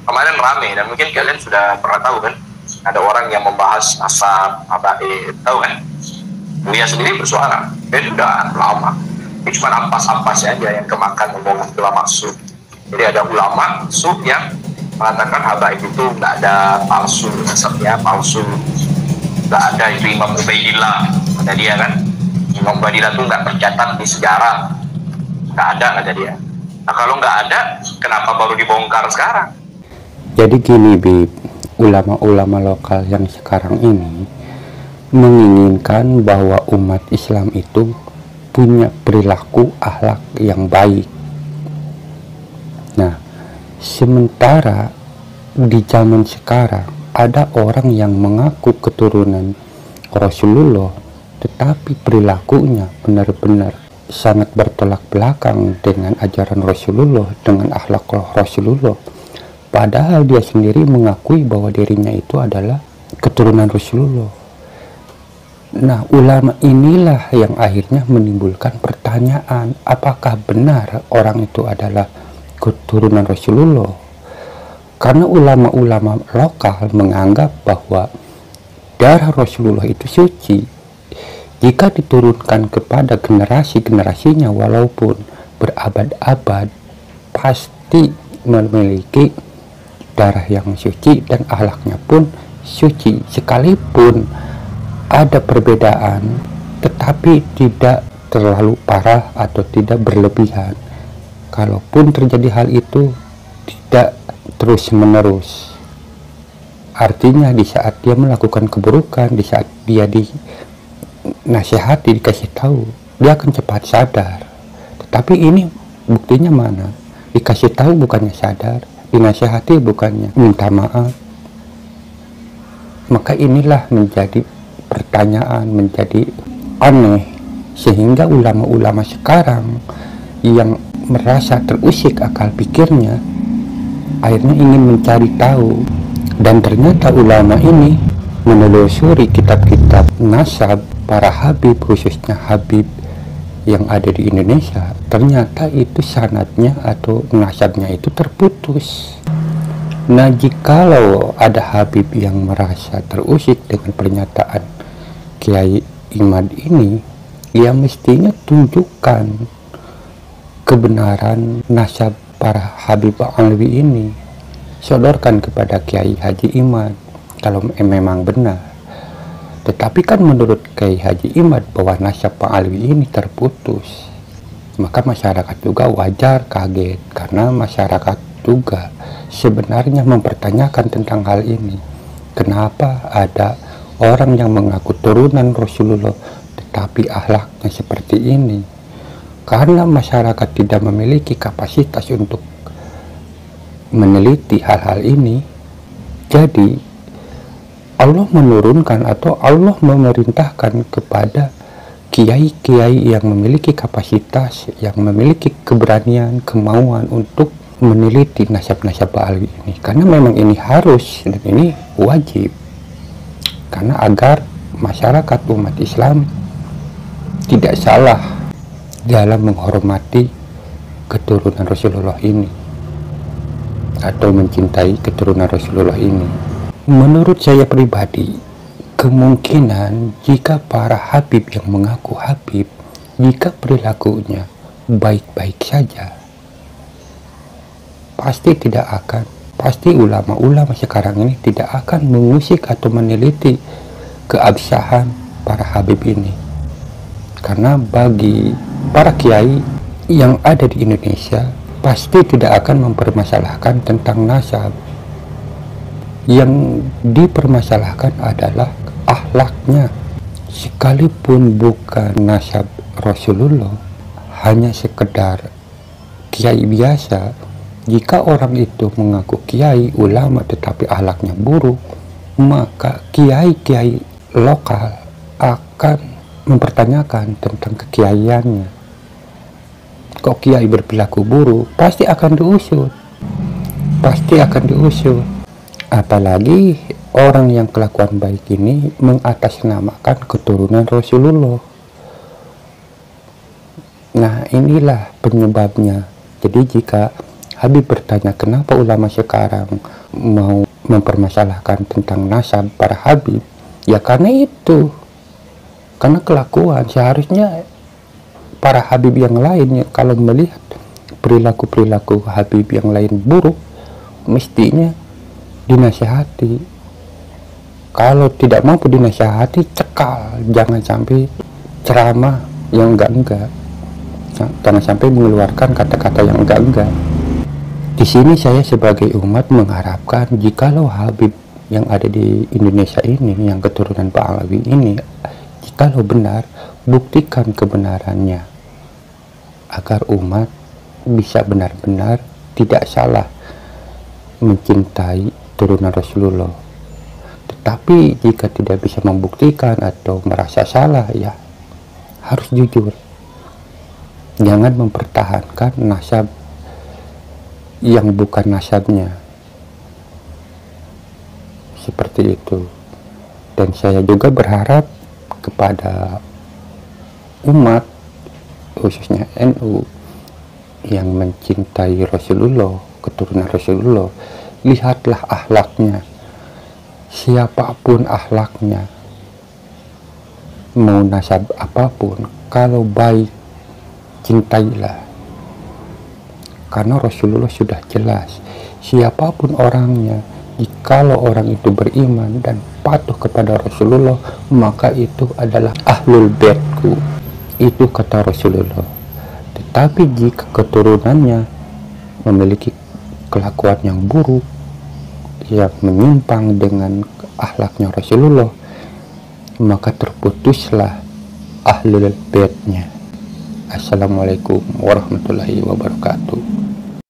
kemarin rame, dan mungkin kalian sudah pernah tahu kan, ada orang yang membahas nasab, habaib, tahu kan? Dia sendiri bersuara, dia sudah lama. Ini cuma ampas-ampas saja yang kemakan omongan ulama su. Jadi ada ulama su yang mengatakan habaib itu nggak ada, palsu, nasabnya palsu, nggak ada. Itu Imam Ubaidillah, kata dia kan, Imam Ubaidillah itu nggak tercatat di sejarah, nggak ada, kata dia. Nah kalau nggak ada, kenapa baru dibongkar sekarang? Jadi gini Bib, ulama-ulama lokal yang sekarang ini menginginkan bahwa umat Islam itu punya perilaku akhlak yang baik. Nah, sementara di zaman sekarang ada orang yang mengaku keturunan Rasulullah, tetapi perilakunya benar-benar sangat bertolak belakang dengan ajaran Rasulullah, dengan akhlak Rasulullah. Padahal dia sendiri mengakui bahwa dirinya itu adalah keturunan Rasulullah. Nah, ulama inilah yang akhirnya menimbulkan pertanyaan, apakah benar orang itu adalah keturunan Rasulullah? Karena ulama-ulama lokal menganggap bahwa darah Rasulullah itu suci. Jika diturunkan kepada generasi-generasinya walaupun berabad-abad, pasti memiliki darah yang suci dan akhlaknya pun suci. Sekalipun ada perbedaan, tetapi tidak terlalu parah atau tidak berlebihan. Kalaupun terjadi hal itu, tidak terus-menerus. Artinya di saat dia melakukan keburukan, di saat dia dinasihati, dikasih tahu, dia akan cepat sadar. Tetapi ini buktinya mana? Dikasih tahu bukannya sadar, dinasihati bukannya minta maaf. Maka inilah menjadi pertanyaan, menjadi aneh, sehingga ulama-ulama sekarang yang merasa terusik akal pikirnya akhirnya ingin mencari tahu. Dan ternyata ulama ini menelusuri kitab-kitab nasab para habib, khususnya habib yang ada di Indonesia. Ternyata itu sanadnya atau nasabnya itu terputus. Nah, jikalau ada habib yang merasa terusik dengan pernyataan Kiai Imad ini, ya mestinya tunjukkan kebenaran nasab para habib alwi ini, sodorkan kepada Kiai Haji Imad kalau memang benar. Tetapi kan menurut Kiai Haji Imad bahwa nasab Pak Alwi ini terputus, maka masyarakat juga wajar kaget, karena masyarakat juga sebenarnya mempertanyakan tentang hal ini. Kenapa ada orang yang mengaku turunan Rasulullah tetapi akhlaknya seperti ini? Karena masyarakat tidak memiliki kapasitas untuk meneliti hal-hal ini. Jadi Allah menurunkan atau Allah memerintahkan kepada kiai-kiai yang memiliki kapasitas, yang memiliki keberanian, kemauan untuk meneliti nasab-nasab Alwi ini. Karena memang ini harus dan ini wajib. Karena agar masyarakat umat Islam tidak salah dalam menghormati keturunan Rasulullah ini atau mencintai keturunan Rasulullah ini. Menurut saya pribadi, kemungkinan jika para habib yang mengaku habib, jika perilakunya baik-baik saja, pasti ulama-ulama sekarang ini tidak akan mengusik atau meneliti keabsahan para habib ini. Karena bagi para kiai yang ada di Indonesia pasti tidak akan mempermasalahkan tentang nasab. Yang dipermasalahkan adalah akhlaknya. Sekalipun bukan nasab Rasulullah, hanya sekedar kiai biasa, jika orang itu mengaku kiai ulama tetapi akhlaknya buruk, maka kiai-kiai lokal akan mempertanyakan tentang kekiaiannya. Kok kiai berperilaku buruk? Pasti akan diusut. Apalagi orang yang kelakuan baik ini mengatasnamakan keturunan Rasulullah. Nah, inilah penyebabnya. Jadi jika Habib bertanya kenapa ulama sekarang mau mempermasalahkan tentang nasab para Habib, ya karena itu, karena kelakuan. Seharusnya para Habib yang lain kalau melihat perilaku Habib yang lain buruk, mestinya dinasihati. Kalau tidak mampu dinasihati, cekal. Jangan sampai ceramah yang enggak-enggak, jangan sampai mengeluarkan kata-kata yang enggak-enggak. Di sini saya sebagai umat mengharapkan jikalau Habib yang ada di Indonesia ini, yang keturunan Pak Alawi ini, jikalau benar, buktikan kebenarannya agar umat bisa benar-benar tidak salah mencintai turunan Rasulullah. Tetapi jika tidak bisa membuktikan atau merasa salah, ya harus jujur. Jangan mempertahankan nasab yang bukan nasabnya, seperti itu. Dan saya juga berharap kepada umat, khususnya NU yang mencintai Rasulullah, keturunan Rasulullah, lihatlah akhlaknya. Siapapun akhlaknya, mau nasab apapun, kalau baik, cintailah. Karena Rasulullah sudah jelas, siapapun orangnya, jikalau orang itu beriman dan patuh kepada Rasulullah, maka itu adalah ahlul baitku. Itu kata Rasulullah. Tetapi jika keturunannya memiliki kelakuan yang buruk, yang menyimpang dengan akhlaknya Rasulullah, maka terputuslah ahlul baitnya. Assalamualaikum warahmatullahi wabarakatuh.